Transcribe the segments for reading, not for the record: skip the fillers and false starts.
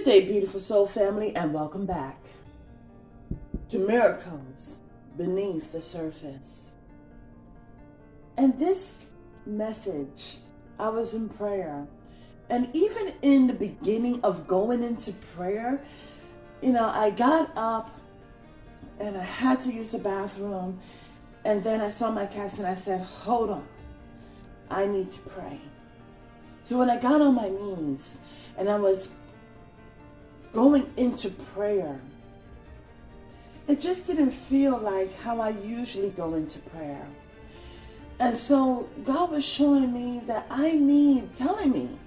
Good day, beautiful soul family, and welcome back to Miracles Beneath the Surface. And this message, I was in prayer, and even in the beginning of going into prayer, I got up and I had to use the bathroom, and then I saw my cats and I said, hold on, I need to pray. So when I got on my knees and I was going into prayer, it just didn't feel like how I usually go into prayer. And so God was showing me that telling me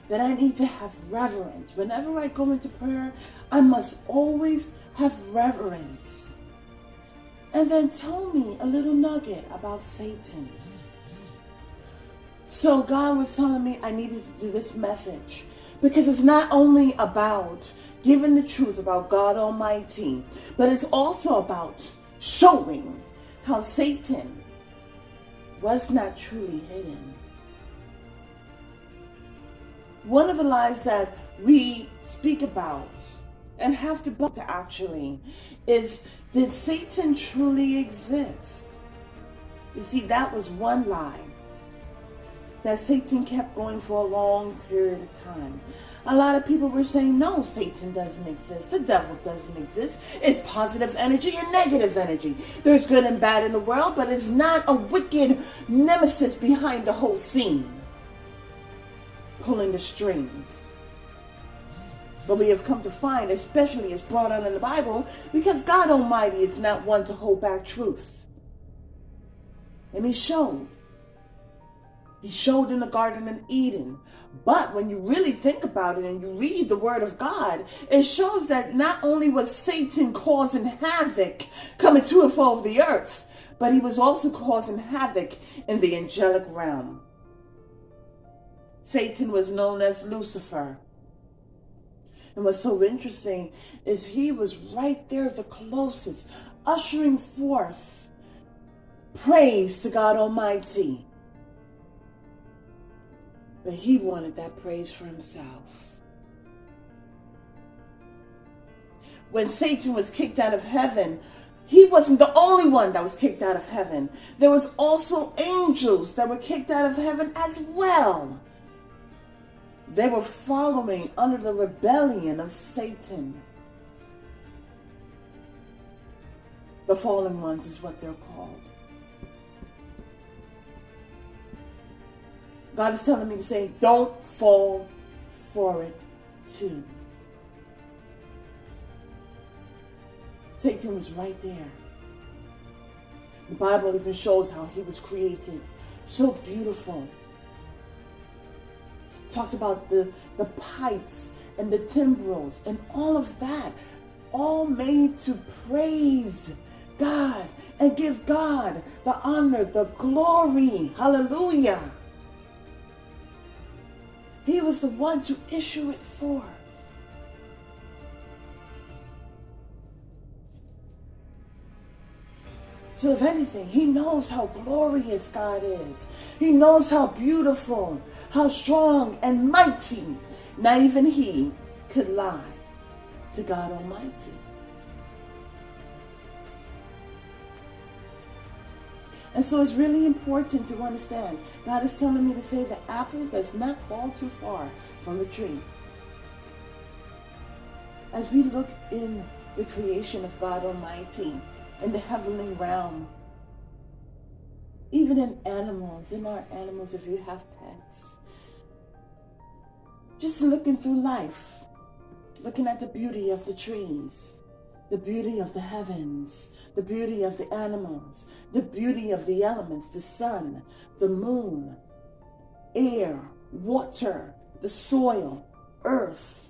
that I need to have reverence. Whenever I go into prayer, I must always have reverence. And then told me a little nugget about Satan. So God was telling me I needed to do this message, because it's not only about giving the truth about God Almighty, but it's also about showing how Satan was not truly hidden. One of the lies that we speak about and have to build actually is, did Satan truly exist? You see, that was one lie that Satan kept going for a long period of time. A lot of people were saying, no, Satan doesn't exist. The devil doesn't exist. It's positive energy and negative energy. There's good and bad in the world, but it's not a wicked nemesis behind the whole scene, pulling the strings. But we have come to find, especially as brought out in the Bible, because God Almighty is not one to hold back truth. And He showed in the Garden of Eden. But when you really think about it and you read the Word of God, it shows that not only was Satan causing havoc coming to and fro of the earth, but he was also causing havoc in the angelic realm. Satan was known as Lucifer. And what's so interesting is he was right there, the closest, ushering forth praise to God Almighty. But he wanted that praise for himself. When Satan was kicked out of heaven, he wasn't the only one that was kicked out of heaven. There was also angels that were kicked out of heaven as well. They were following under the rebellion of Satan. The fallen ones is what they're called. God is telling me to say, don't fall for it too. Satan was right there. The Bible even shows how he was created. So beautiful. It talks about the pipes and the timbrels and all of that. All made to praise God and give God the honor, the glory. Hallelujah. He was the one to issue it forth. So if anything, he knows how glorious God is. He knows how beautiful, how strong and mighty. Not even he could lie to God Almighty. And so it's really important to understand, God is telling me to say the apple does not fall too far from the tree. As we look in the creation of God Almighty, in the heavenly realm, even in animals, if you have pets, just looking through life, looking at the beauty of the trees, the beauty of the heavens, the beauty of the animals, the beauty of the elements, the sun, the moon, air, water, the soil, earth,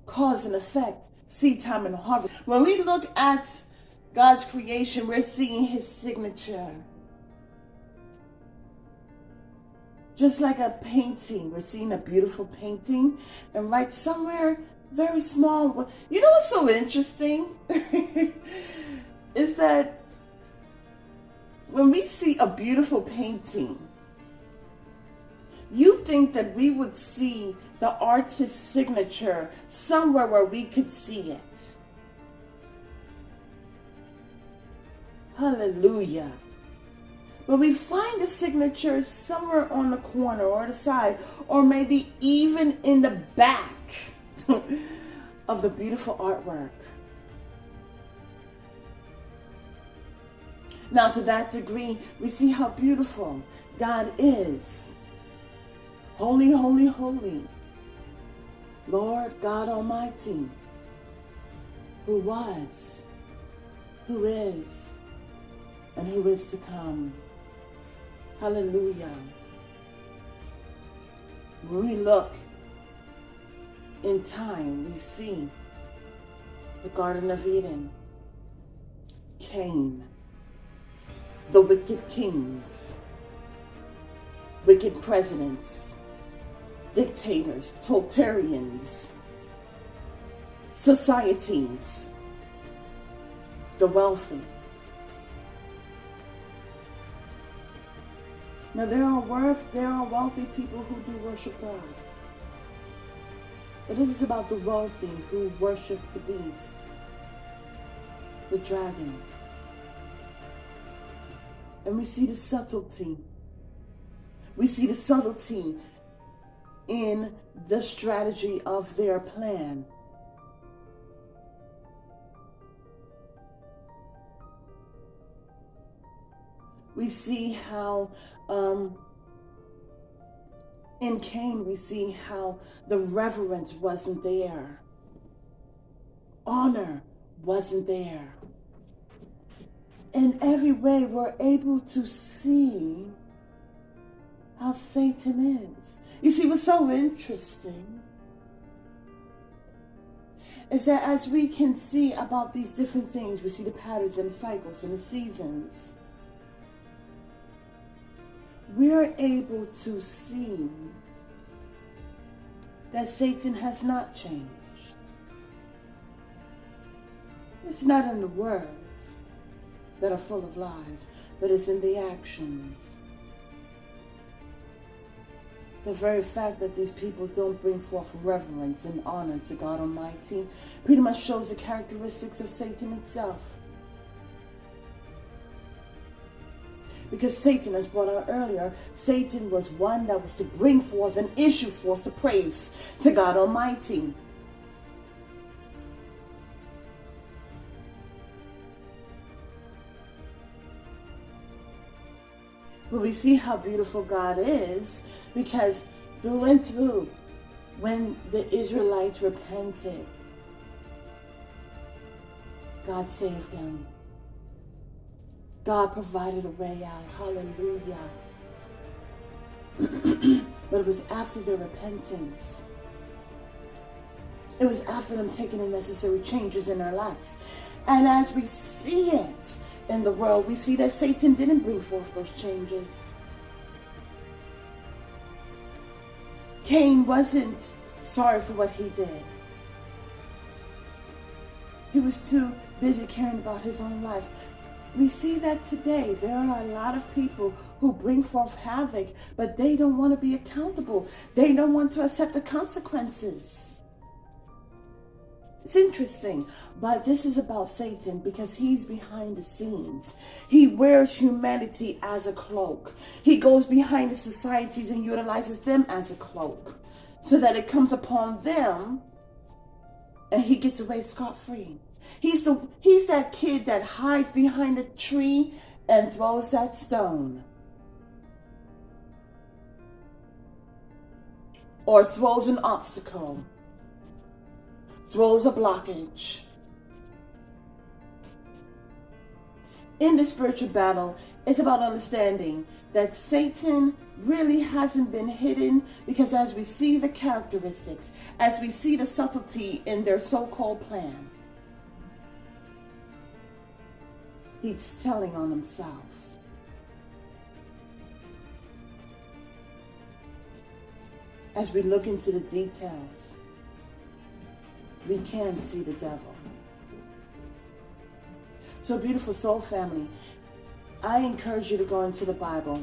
cause and effect, seed time and harvest. When we look at God's creation, we're seeing his signature. Just like a painting, we're seeing a beautiful painting, and right somewhere very small. You know what's so interesting? Is that when we see a beautiful painting, You think that we would see the artist's signature somewhere where we could see it. Hallelujah. But we find the signature somewhere on the corner or the side, or maybe even in the back of the beautiful artwork. Now, to that degree, we see how beautiful God is. Holy, holy, holy, Lord God Almighty, who was, who is, and who is to come. Hallelujah. When we look in time, we see the Garden of Eden, Cain, the wicked kings, wicked presidents, dictators, totalitarians, societies, the wealthy. Now there are wealthy people who do worship God. But this is about the wealthy who worship the beast, the dragon. And we see the subtlety. We see the subtlety in the strategy of their plan. We see how in Cain, we see how the reverence wasn't there. Honor wasn't there. In every way, we're able to see how Satan is. You see, what's so interesting is that as we can see about these different things, we see the patterns and the cycles and the seasons, we're able to see that Satan has not changed. It's not in the words that are full of lies, but it's in the actions. The very fact that these people don't bring forth reverence and honor to God Almighty pretty much shows the characteristics of Satan itself. Because Satan, as brought out earlier, Satan was one that was to bring forth and issue forth the praise to God Almighty. But we see how beautiful God is, because through and through, when the Israelites repented, God saved them. God provided a way out. Hallelujah. But it was after their repentance. It was after them taking the necessary changes in their life. And as we see it in the world, we see that Satan didn't bring forth those changes. Cain wasn't sorry for what he did. He was too busy caring about his own life. We see that today. There are a lot of people who bring forth havoc, but they don't want to be accountable. They don't want to accept the consequences. It's interesting, but this is about Satan because he's behind the scenes. He wears humanity as a cloak. He goes behind the societies and utilizes them as a cloak so that it comes upon them and he gets away scot-free. He's that kid that hides behind a tree and throws that stone. Or throws an obstacle. Throws a blockage. In the spiritual battle, it's about understanding that Satan really hasn't been hidden, because as we see the characteristics, as we see the subtlety in their so-called plan, he's telling on himself. As we look into the details, we can see the devil. So, beautiful soul family, I encourage you to go into the Bible.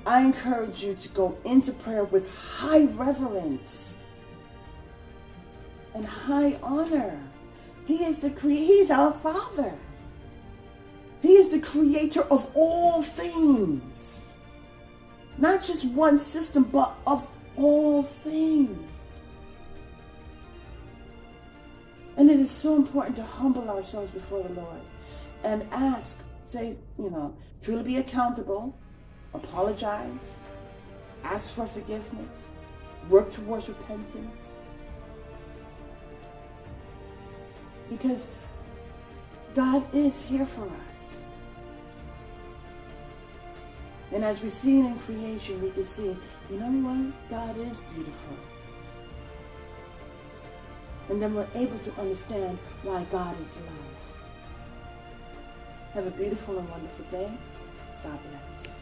I encourage you to go into prayer with high reverence and high honor. He is He's our Father. He is the creator of all things. Not just one system, but of all things. And it is so important to humble ourselves before the Lord and ask, say, truly be accountable, apologize, ask for forgiveness, work towards repentance. Because God is here for us. And as we see it in creation, we can see, you know what? God is beautiful. And then we're able to understand why God is love. Have a beautiful and wonderful day. God bless.